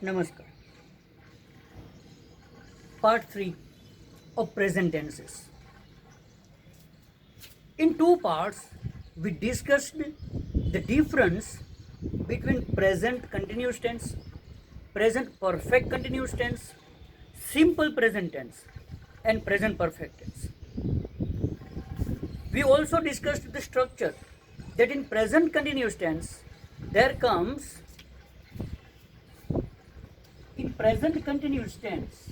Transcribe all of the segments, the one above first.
Namaskar. Part 3 of present tenses. In two parts, we discussed the difference between present continuous tense, present perfect continuous tense, simple present tense, and present perfect tense. We also discussed the structure that in present continuous tense, there comes in present continuous tense,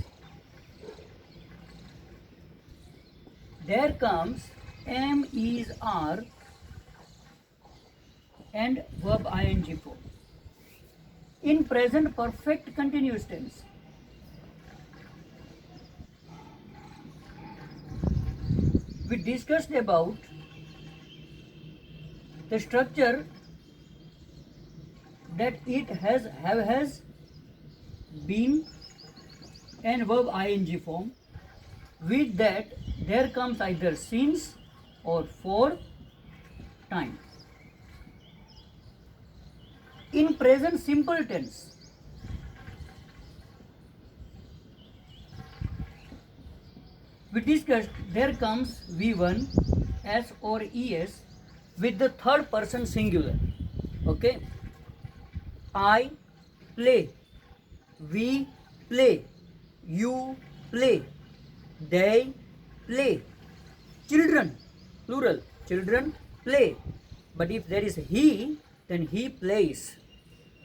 there comes am, is, are and verb ing form. In present perfect continuous tense, we discussed about the structure that it has, has, been and verb ing form. With that, there comes either since or for time. In present simple tense, we discussed there comes V1, S or ES with the third person singular. Okay? I play, we play, you play, they play, children, plural, children play. But if there is he, then he plays,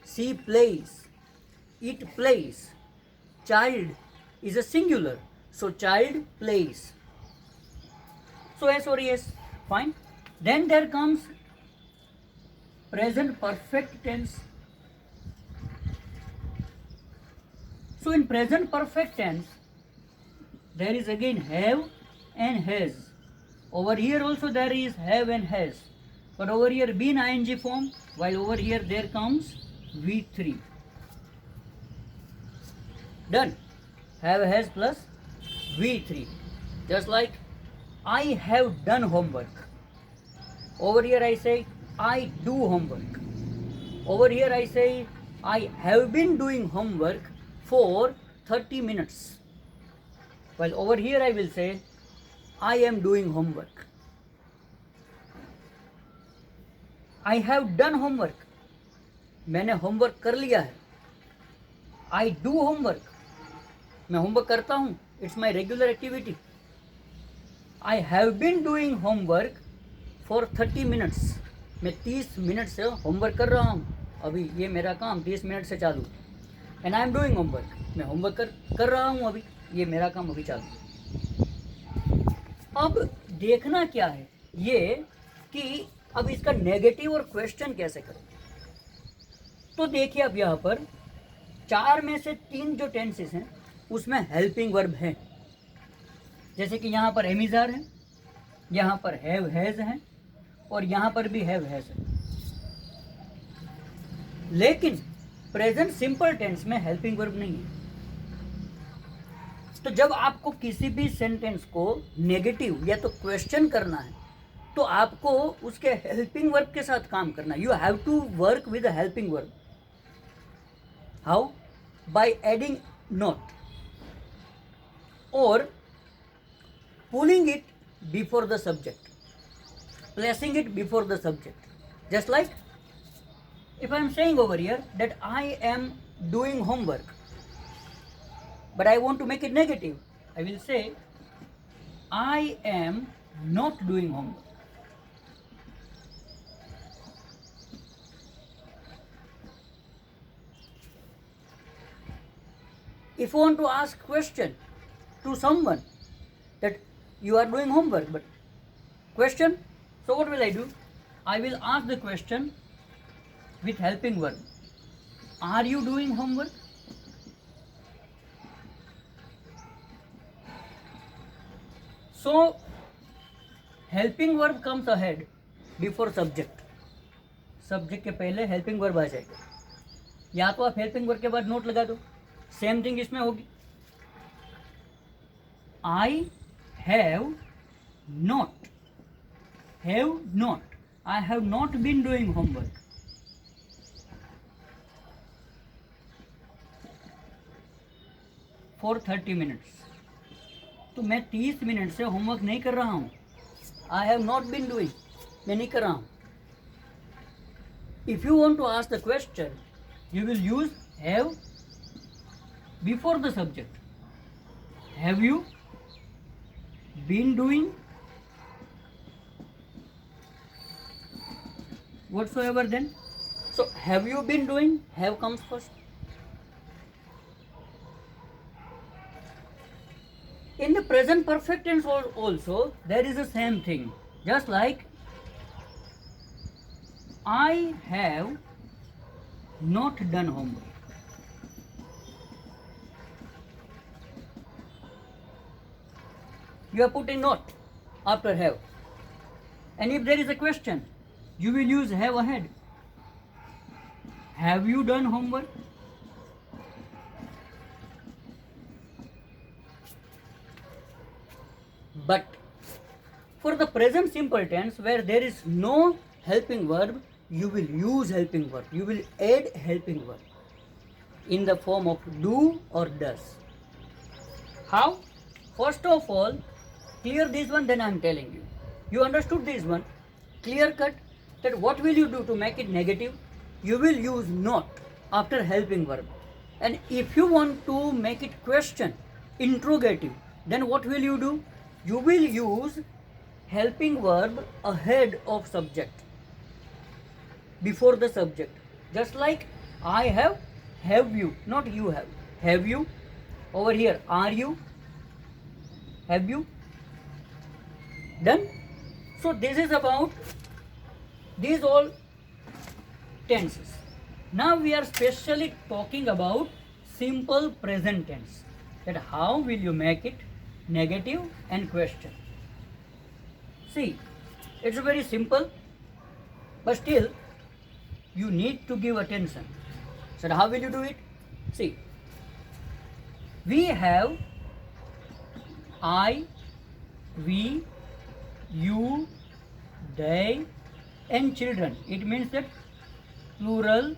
she plays, it plays. Child is a singular, so child plays. So S or yes, fine. Then there comes present perfect tense. So in present perfect tense, there is again have and has. Over here also there is have and has. But over here been ing form, while over here there comes V3. Done. Have has plus V3. Just like I have done homework. Over here I say I do homework. Over here I say I have been doing homework for 30 minutes. While over here I will say I am doing homework. I have done homework. मैंने homework कर लिया है. I do homework. मैं homework करता हूँ. It's my regular activity. I have been doing homework for 30 minutes. मैं 30 minute से homework कर रहा हूँ. अभी ये मेरा काम 30 मिनट से चालू. And I am doing homework. मैं होमवर्क कर रहा हूँ अभी. ये मेरा काम अभी चालू. अब देखना क्या है ये कि अब इसका नेगेटिव और क्वेश्चन कैसे करें. तो देखिए अब यहाँ पर 4 में से 3 जो टेंसेस हैं उसमें हेल्पिंग वर्ब है. जैसे कि यहाँ पर एमिजार है, यहाँ पर हैव हैज है और यहाँ पर भी हैव हैज है. लेकिन प्रेजेंट सिंपल टेंस में हेल्पिंग वर्ब नहीं है. तो जब आपको किसी भी सेंटेंस को नेगेटिव या तो क्वेश्चन करना है तो आपको उसके हेल्पिंग वर्ब के साथ काम करना है. You have to work with helping verb. How? By adding not और pulling it before the subject, placing it before the subject. Just like if I am saying over here that I am doing homework, but I want to make it negative, I will say I am not doing homework. If you want to ask question to someone that you are doing homework, but question, so what will I do? I will ask the question with helping verb. Are you doing homework? So helping verb comes ahead before subject. Subject के पहले helping verb आ जाएगा. या तो आप helping verb के बाद note लगा दो. सेम थिंग इसमें होगी. I have not, I have not been doing homework. for 30 minutes. तो मैं 30 मिनट से होमवर्क नहीं कर रहा हूँ. I have not been doing. मैं नहीं कर रहा हूँ. If you want to ask the question, you will use have before the subject. Have you been doing whatsoever then? So have you been doing? Have comes first. In the present perfect tense also there is the same thing. Just like I have not done homework. You are putting not after have. And if there is a question, you will use have ahead. Have you done homework? But for the present simple tense where there is no helping verb, you will use helping verb. You will add helping verb in the form of do or does. How? First of all, clear this one, then I am telling you. You understood this one? Clear cut. That what will you do to make it negative? You will use not after helping verb. And if you want to make it question, interrogative, then what will you do? You will use helping verb ahead of subject, before the subject. Just like I have you, not you have. Have you? Over here, are you? Have you? Done? So this is about these all tenses. Now we are specially talking about simple present tense. That how will you make it negative and question. See, it's very simple, but still you need to give attention. So how will you do it? See, we have I, we, you, they and children. It means that plural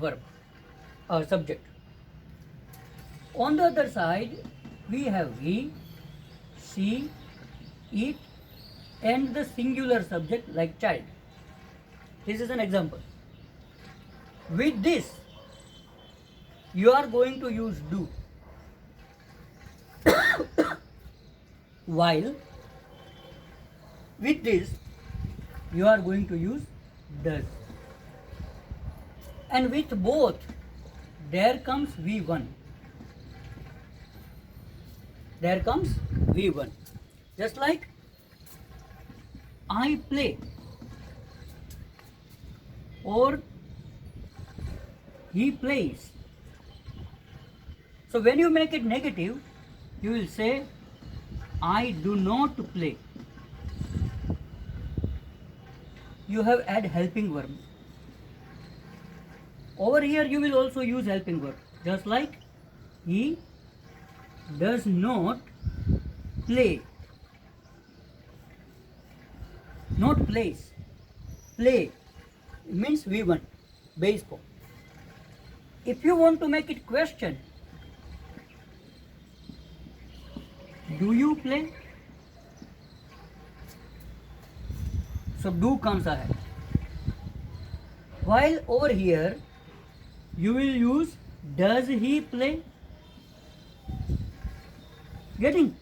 verb or subject. On the other side, we have he, she, it and the singular subject like child. This is an example. With this, you are going to use do. While with this, you are going to use does. And with both, there comes V1. There comes V1. Just like I play or he plays. So when you make it negative, you will say I do not play. You have add helping verb. Over here you will also use helping verb. Just like he does not play. Not plays. Play means V1, base form. If you want to make it question, do you play? So do comes ahead. While over here, you will use does he play? Getting?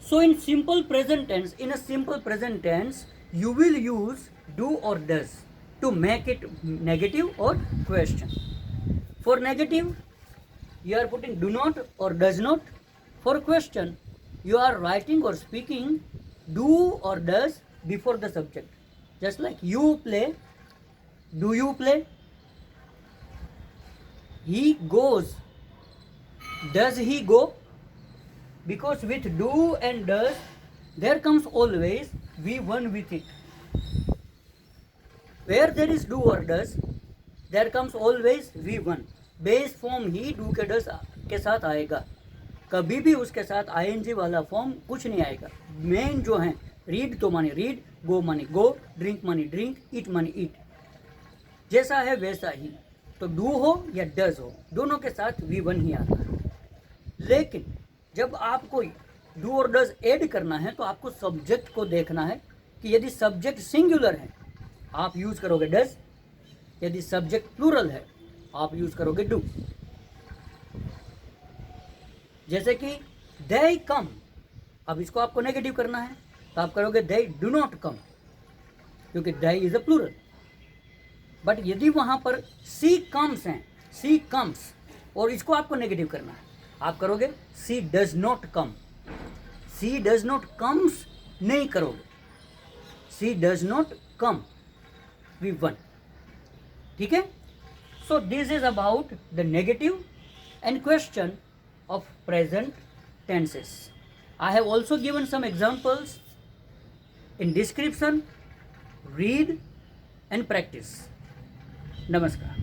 So in simple present tense, you will use do or does to make it negative or question. For negative, you are putting do not or does not. For question, you are writing or speaking do or does before the subject. Just like you play, do you play? He goes, does he go? Because with do and does, there comes always V1 with it. Where there is do or does, there comes always V1. Base form he do के डस के साथ आएगा. कभी भी उसके साथ ING वाला form कुछ नहीं आएगा. मेन जो है रीड तो माने रीड, गो माने गो, ड्रिंक माने ड्रिंक, ईट माने ईट. जैसा है वैसा ही. तो डू हो या डज हो, दोनों के साथ V1 ही आता है। लेकिन जब आपको डू और डज ऐड करना है तो आपको सब्जेक्ट को देखना है कि यदि सब्जेक्ट सिंगुलर है आप यूज करोगे डज, यदि सब्जेक्ट प्लूरल है आप यूज करोगे डू। जैसे कि दे कम, अब इसको आपको नेगेटिव करना है तो आप करोगे दे डू नॉट कम, क्योंकि दे इज अ प्लूरल। बट यदि वहां पर सी कम्स हैं, सी कम्स, और इसको आपको नेगेटिव करना है, आप करोगे she does not come. She does not comes नहीं करोगे, she does not come, V1। ठीक है। So this is about the negative and question of present tenses. I have also given some examples in description. Read and practice. Namaskar.